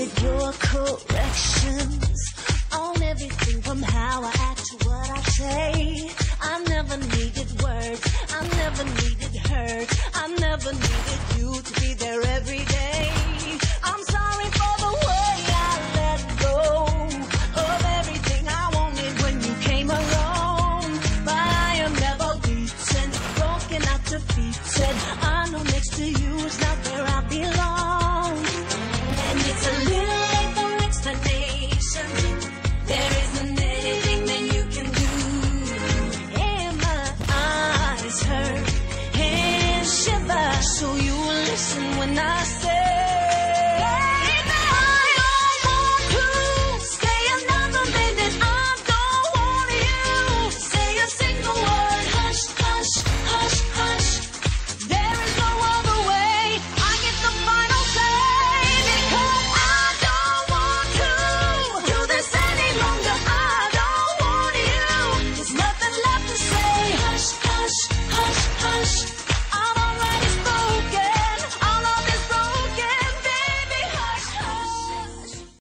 needed your corrections on everything from how I act to what I say. I never needed words, I never needed hurt, I never needed you to be there every day. I'm sorry for the way I let go of everything I wanted when you came along. But I am never beaten, broken out defeated. I know next to you is not